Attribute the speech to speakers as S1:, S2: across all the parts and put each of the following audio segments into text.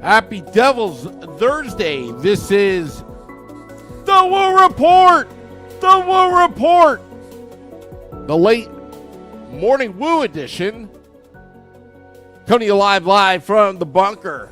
S1: Happy Devil's Thursday. This is the Woo Report. The Woo Report. The late morning Woo edition. Coming to you live from the bunker.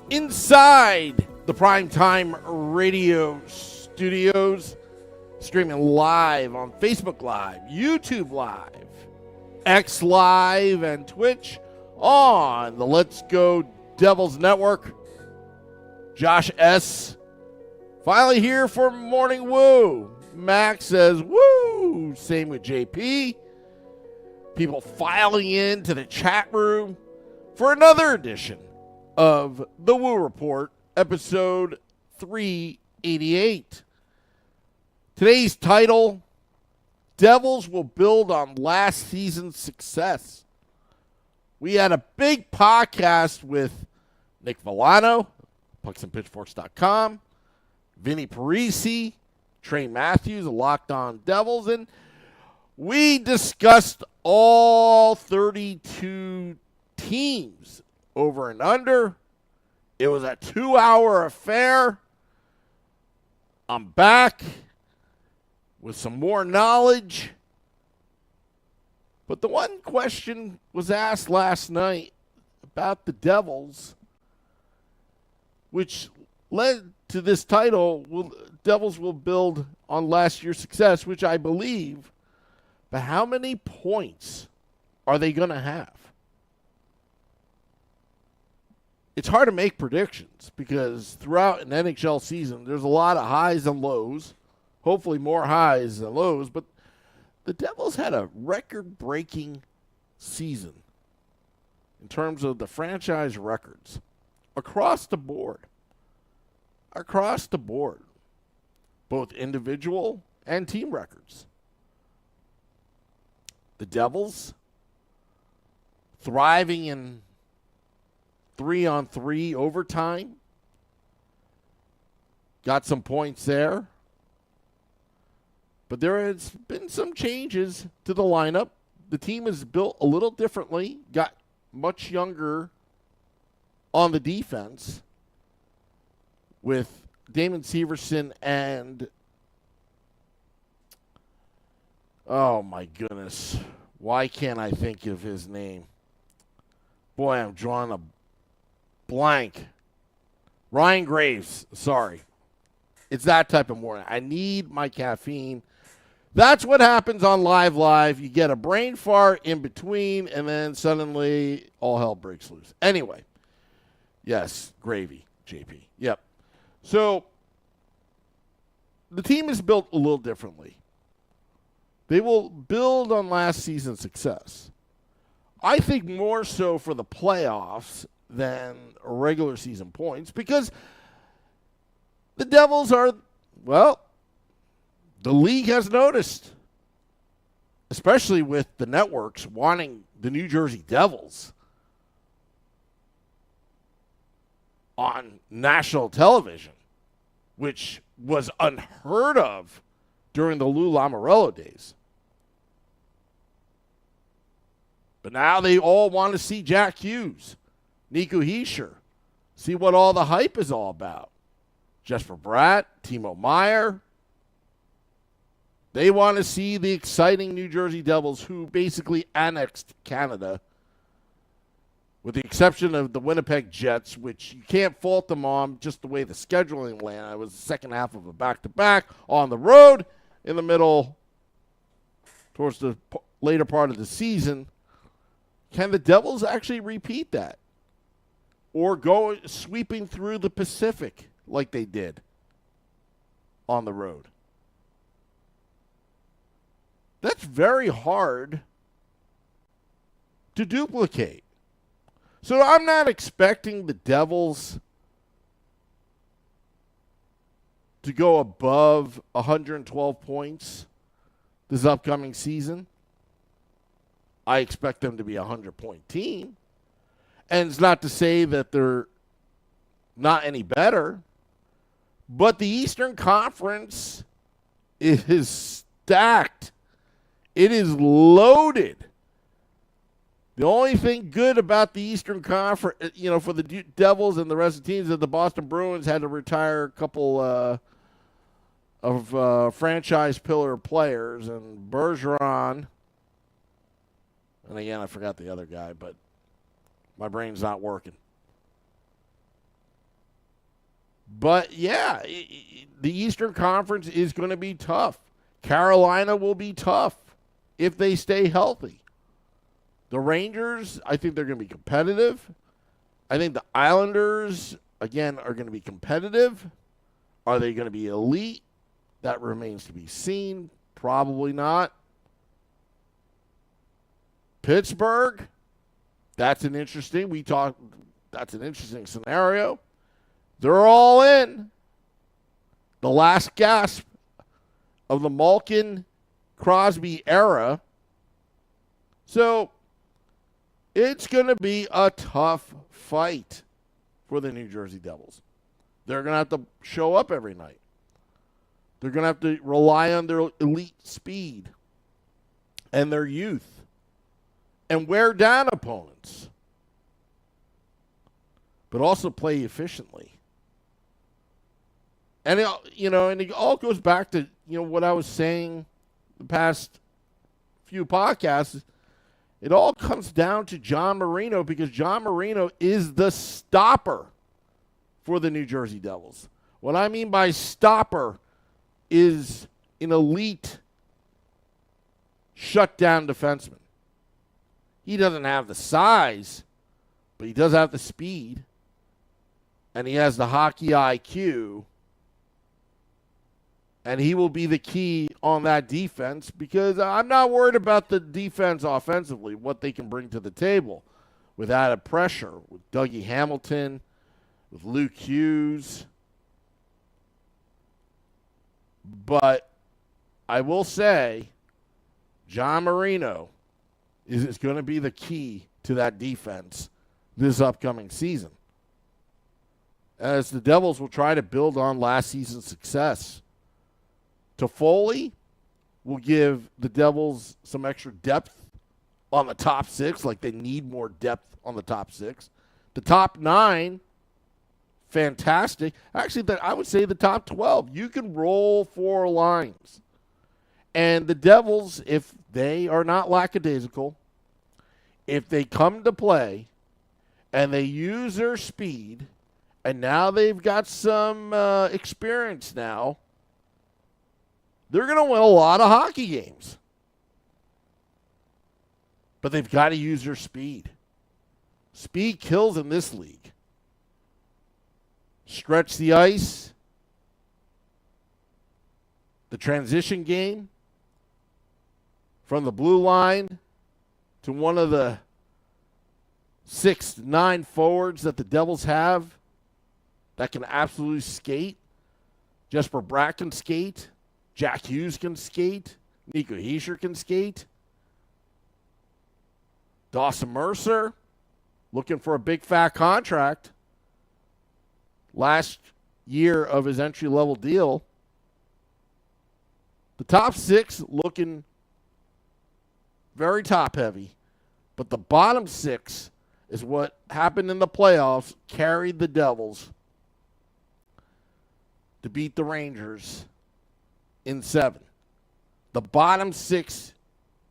S1: Inside the Primetime Radio Studios. Streaming live on Facebook Live, YouTube Live, X Live, and Twitch on the Let's Go Devils Network. Josh S. finally here for Morning Woo. Max says woo. Same with JP. People filing into the chat room for another edition of the Woo Report, episode 388. Today's title, Devils will build on last season's success. We had a big podcast with Nick Villano, pucksandpitchforks.com, Vinny Parisi, Trey Matthews, Locked On Devils, and we discussed all 32 teams over and under. It was a 2-hour affair. I'm back with some more knowledge. But the one question was asked last night about the Devils, which led to this title, Devils will build on last year's success, which I believe. But how many points are they going to have? It's hard to make predictions because throughout an NHL season, there's a lot of highs and lows. Hopefully more highs than lows, but the Devils had a record-breaking season in terms of the franchise records across the board. Across the board, both individual and team records. The Devils thriving in 3-on-3 overtime. Got some points there. But there has been some changes to the lineup. The team is built a little differently, got much younger on the defense with Damon Severson and, oh my goodness, why can't I think of his name? Boy, I'm drawing a blank. Ryan Graves, sorry. It's that type of morning. I need my caffeine. That's what happens on Live. You get a brain fart in between, and then suddenly all hell breaks loose. Anyway, yes, gravy, JP. Yep. So the team is built a little differently. They will build on last season's success. I think more so for the playoffs than regular season points because the Devils are, well, the league has noticed, especially with the networks wanting the New Jersey Devils on national television, which was unheard of during the Lou Lamoriello days. But now they all want to see Jack Hughes, Nico Hischier, see what all the hype is all about. Jesper Bratt, Timo Meier. They want to see the exciting New Jersey Devils who basically annexed Canada, with the exception of the Winnipeg Jets, which you can't fault them on just the way the scheduling landed. It was the second half of a back-to-back on the road in the middle towards the later part of the season. Can the Devils actually repeat that? Or go sweeping through the Pacific like they did on the road? That's very hard to duplicate. So I'm not expecting the Devils to go above 112 points this upcoming season. I expect them to be a 100-point team. And it's not to say that they're not any better, but the Eastern Conference is stacked. It is loaded. The only thing good about the Eastern Conference, for the Devils and the rest of the teams, is that the Boston Bruins had to retire a couple of franchise pillar players, and Bergeron, and again, I forgot the other guy, but my brain's not working. But, yeah, the Eastern Conference is going to be tough. Carolina will be tough if they stay healthy. The Rangers, I think they're going to be competitive. I think the Islanders, again, are going to be competitive. Are they going to be elite? That remains to be seen. Probably not. Pittsburgh, that's an interesting scenario. They're all in. The last gasp of the Malkin-Crosby era. So it's going to be a tough fight for the New Jersey Devils. They're going to have to show up every night. They're going to have to rely on their elite speed and their youth and wear down opponents, but also play efficiently. And it all goes back to what I was saying the past few podcasts. It all comes down to John Marino, because John Marino is the stopper for the New Jersey Devils. What I mean by stopper is an elite shutdown defenseman. He doesn't have the size, but he does have the speed, and he has the hockey IQ, and he will be the key on that defense, because I'm not worried about the defense offensively, what they can bring to the table with added pressure, with Dougie Hamilton, with Luke Hughes. But I will say John Marino is going to be the key to that defense this upcoming season, as the Devils will try to build on last season's success. Toffoli will give the Devils some extra depth on the top six, like they need more depth on the top six. The top 9, fantastic. Actually, I would say the top 12. You can roll 4 lines. And the Devils, if they are not lackadaisical, if they come to play and they use their speed, and now they've got some experience now, they're going to win a lot of hockey games. But they've got to use their speed. Speed kills in this league. Stretch the ice. The transition game from the blue line to one of the 6'9" forwards that the Devils have that can absolutely skate. Jesper Bratt can skate. Jack Hughes can skate. Nico Hischier can skate. Dawson Mercer, looking for a big fat contract. Last year of his entry-level deal. The top 6 looking very top-heavy. But the bottom 6 is what happened in the playoffs, carried the Devils to beat the Rangers in 7. The bottom 6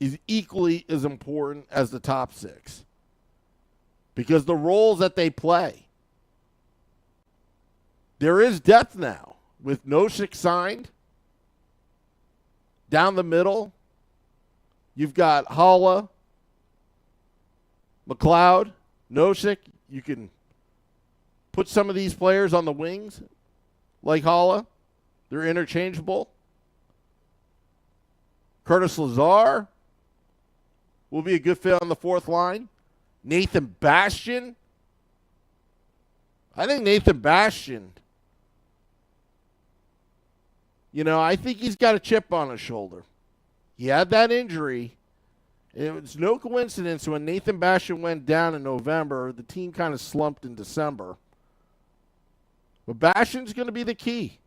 S1: is equally as important as the top 6, because the roles that they play. There is depth now with Nosek signed. Down the middle, you've got Haula, McLeod, Nosek. You can put some of these players on the wings like Haula. They're interchangeable. Curtis Lazar will be a good fit on the 4th line. Nathan Bastian. I think Nathan Bastian, I think he's got a chip on his shoulder. He had that injury. It was no coincidence when Nathan Bastian went down in November, the team kind of slumped in December. But Bastian's going to be the key.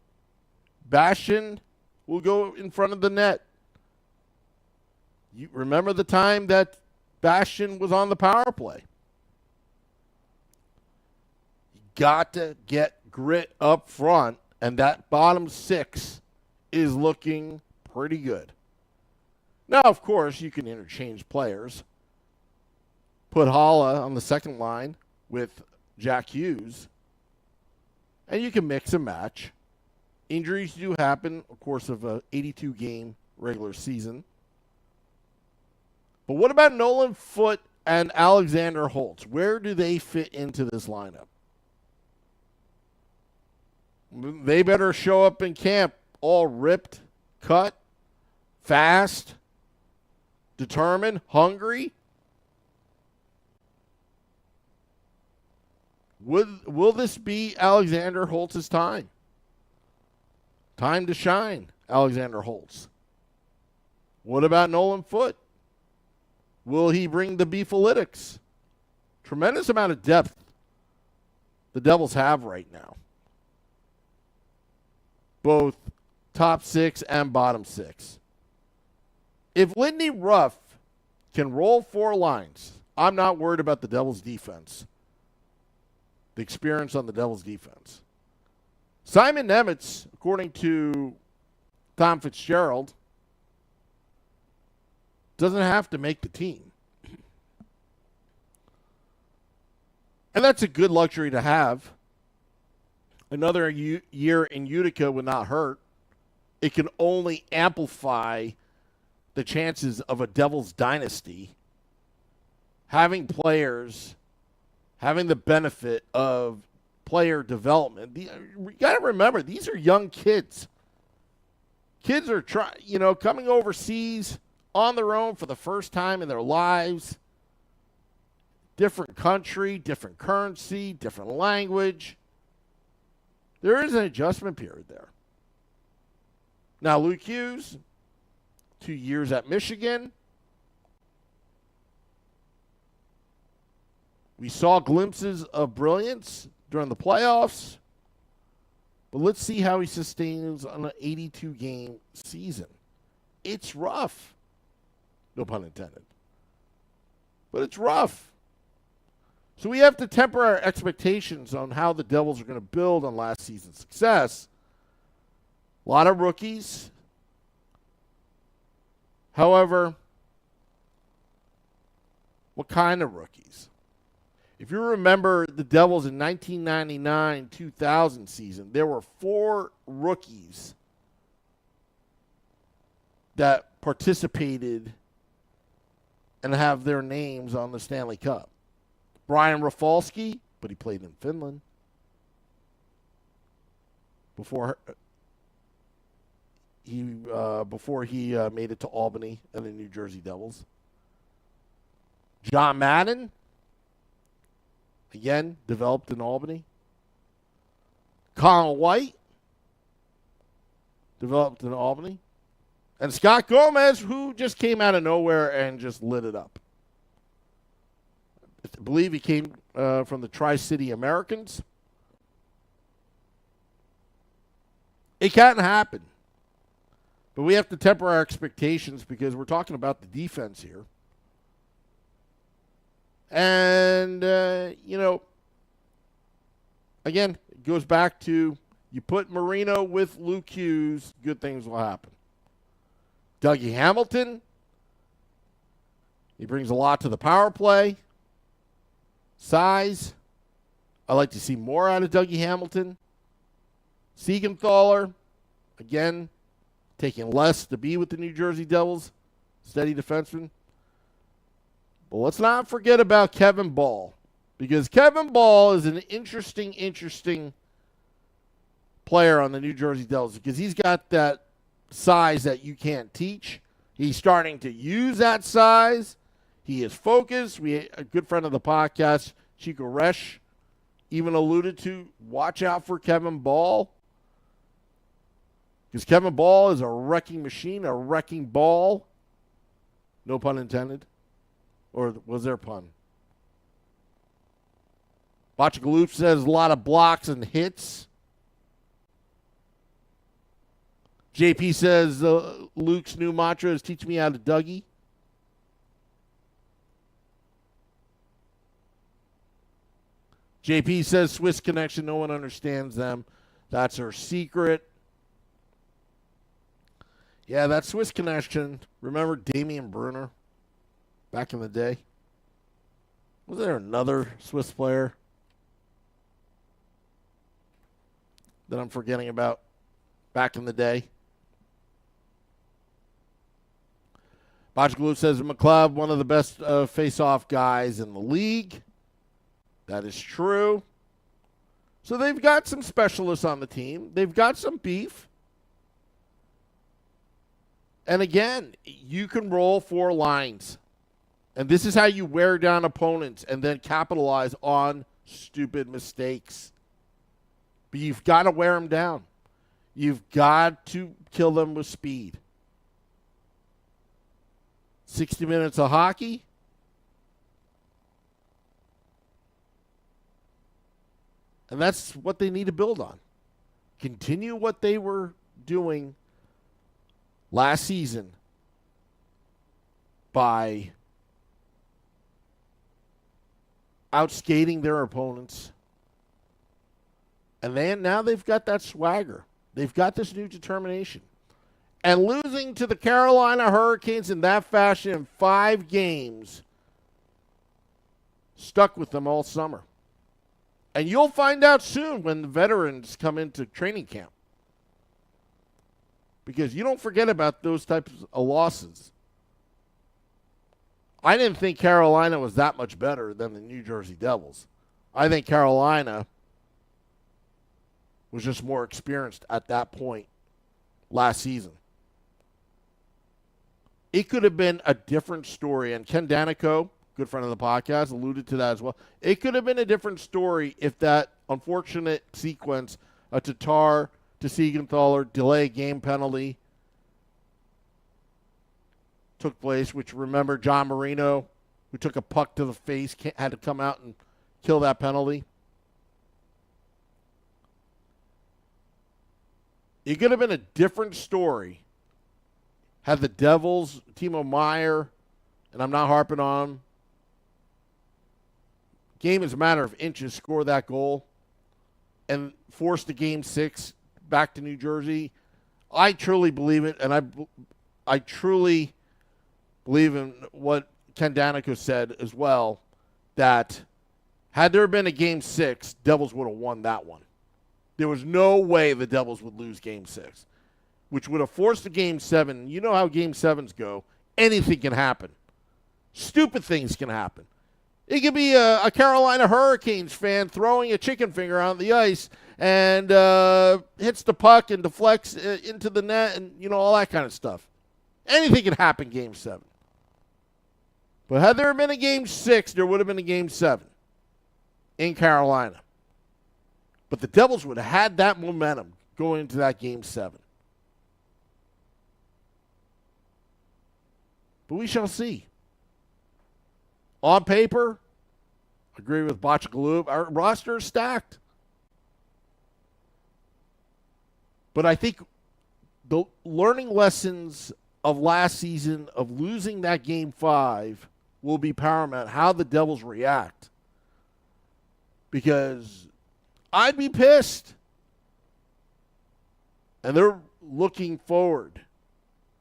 S1: Bastian will go in front of the net. You remember the time that bastion was on the power play. You got to get grit up front, and that bottom six is looking pretty good. Now, of course, you can interchange players. Put Holla on the second line with Jack Hughes, and you can mix and match. Injuries do happen, of course, of an 82-game regular season. But what about Nolan Foote and Alexander Holtz? Where do they fit into this lineup? They better show up in camp all ripped, cut, fast, determined, hungry. Will this be Alexander Holtz's time? Time to shine, Alexander Holtz. What about Nolan Foote? Will he bring the beefalytics? Tremendous amount of depth the Devils have right now. Both top six and bottom six. If Lindy Ruff can roll four lines, I'm not worried about the Devils' defense. The experience on the Devils' defense. Simon Nemitz, according to Tom Fitzgerald, doesn't have to make the team. And that's a good luxury to have. Another year in Utica would not hurt. It can only amplify the chances of a Devils dynasty. Having players, having the benefit of player development. You got to remember, these are young kids. Kids are coming overseas on their own for the first time in their lives. Different country, different currency, different language. There is an adjustment period there. Now, Luke Hughes, 2 years at Michigan. We saw glimpses of brilliance during the playoffs. But let's see how he sustains on an 82-game season. It's rough. No pun intended. But it's rough. So we have to temper our expectations on how the Devils are going to build on last season's success. A lot of rookies. However, what kind of rookies? If you remember the Devils in 1999-2000 season, there were 4 rookies that participated and have their names on the Stanley Cup. Brian Rafalski, but he played in Finland before he made it to Albany and the New Jersey Devils. John Madden, again, developed in Albany. Colin White, developed in Albany. And Scott Gomez, who just came out of nowhere and just lit it up. I believe he came from the Tri-City Americans. It can happen. But we have to temper our expectations because we're talking about the defense here. And, again, it goes back to you put Marino with Luke Hughes, good things will happen. Dougie Hamilton, he brings a lot to the power play. Size, I like to see more out of Dougie Hamilton. Siegenthaler, again, taking less to be with the New Jersey Devils. Steady defenseman. But let's not forget about Kevin Ball. Because Kevin Ball is an interesting player on the New Jersey Devils. Because he's got that size that you can't teach. He's starting to use that size. He is focused. A good friend of the podcast, Chico Resch, even alluded to watch out for Kevin Ball. Because Kevin Ball is a wrecking machine, a wrecking ball. No pun intended. Or was there a pun? Bachagaloop says a lot of blocks and hits. JP says Luke's new mantra is teach me how to Dougie. JP says Swiss connection. No one understands them. That's her secret. Yeah, that Swiss connection. Remember Damian Brunner back in the day? Was there another Swiss player that I'm forgetting about back in the day? Botchglue says McLeod, one of the best face-off guys in the league. That is true. So they've got some specialists on the team. They've got some beef. And again, you can roll 4 lines. And this is how you wear down opponents and then capitalize on stupid mistakes. But you've got to wear them down. You've got to kill them with speed. 60 minutes of hockey. And that's what they need to build on. Continue what they were doing last season by outskating their opponents. And then now they've got that swagger. They've got this new determination. And losing to the Carolina Hurricanes in that fashion in 5 games stuck with them all summer. And you'll find out soon when the veterans come into training camp. Because you don't forget about those types of losses. I didn't think Carolina was that much better than the New Jersey Devils. I think Carolina was just more experienced at that point last season. It could have been a different story, and Ken Danico, good friend of the podcast, alluded to that as well. It could have been a different story if that unfortunate sequence, a Tatar to Siegenthaler delay game penalty took place, which, remember, John Marino, who took a puck to the face, had to come out and kill that penalty. It could have been a different story had the Devils, Timo Meier, and I'm not harping on him, game is a matter of inches, score that goal and force the game 6 back to New Jersey. I truly believe it, and I truly believe in what Ken Danico said as well, that had there been a game 6, Devils would have won that one. There was no way the Devils would lose game 6, which would have forced the game 7. You know how game 7s go. Anything can happen. Stupid things can happen. It could be a Carolina Hurricanes fan throwing a chicken finger on the ice and hits the puck and deflects into the net and, all that kind of stuff. Anything can happen game 7. But had there been a game 6, there would have been a game 7 in Carolina. But the Devils would have had that momentum going into that game 7. But we shall see. On paper, I agree with Botchgaloob, our roster is stacked. But I think the learning lessons of last season of losing that game 5 will be paramount, how the Devils react. Because I'd be pissed. And they're looking forward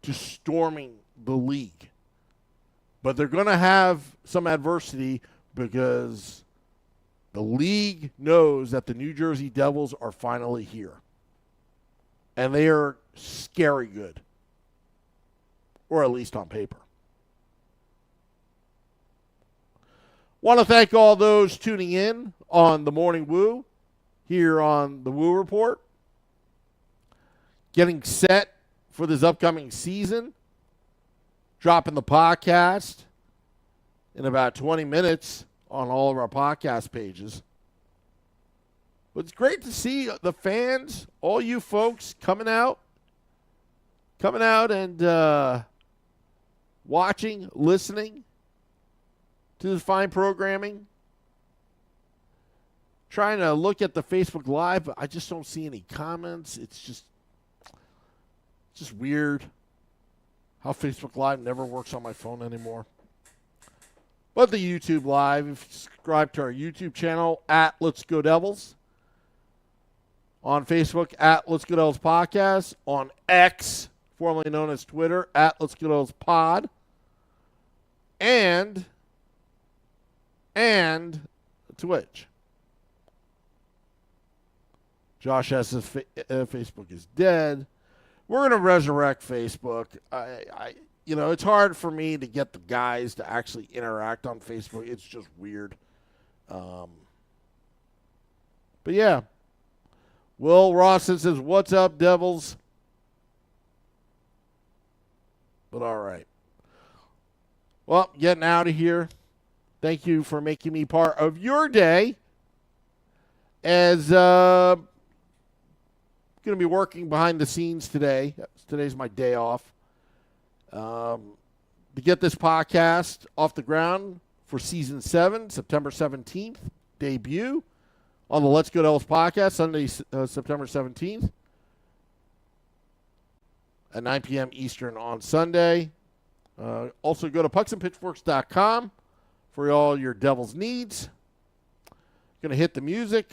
S1: to storming the league. But they're going to have some adversity because the league knows that the New Jersey Devils are finally here. And they are scary good. Or at least on paper. Want to thank all those tuning in on the Morning Woo here on the Woo Report. Getting set for this upcoming season. Dropping the podcast in about 20 minutes on all of our podcast pages. But it's great to see the fans, all you folks coming out and watching, listening to the fine programming. Trying to look at the Facebook Live, but I just don't see any comments. It's just weird how Facebook Live never works on my phone anymore. but the YouTube Live. If you subscribe to our YouTube channel at Let's Go Devils. On Facebook at Let's Go Devils Podcast. On X, formerly known as Twitter, at Let's Go Devils Pod. And Twitch. Josh S's Facebook is dead. We're going to resurrect Facebook. It's hard for me to get the guys to actually interact on Facebook. It's just weird. But yeah. Will Rawson says, "What's up, Devils?" But all right. Well, getting out of here. Thank you for making me part of your day. As going to be working behind the scenes today. Today's my day off. To get this podcast off the ground for Season 7, September 17th, debut on the Let's Go Devils podcast, Sunday, September 17th at 9 p.m. Eastern on Sunday. Also go to pucksandpitchforks.com for all your Devils needs. Going to hit the music.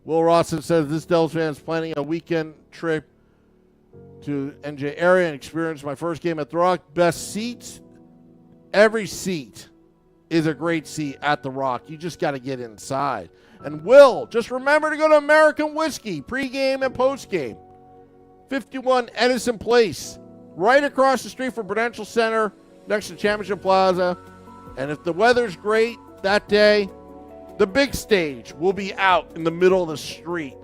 S1: Will Rawson says this Devils fan is planning a weekend trip to NJ area and experience my first game at the Rock. Best seats. Every seat is a great seat at the Rock. You just got to get inside. And Will, just remember to go to American Whiskey, pregame and postgame. 51 Edison Place, right across the street from Prudential Center, next to Championship Plaza. And if the weather's great that day, the big stage will be out in the middle of the street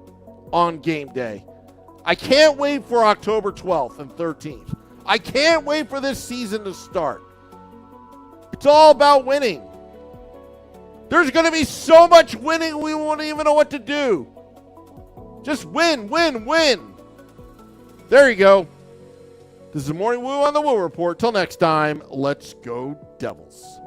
S1: on game day. I can't wait for October 12th and 13th. I can't wait for this season to start. It's all about winning. There's going to be so much winning we won't even know what to do. Just win, win, win. There you go. This is the Morning Woo on the Woo Report. Till next time, let's go Devils.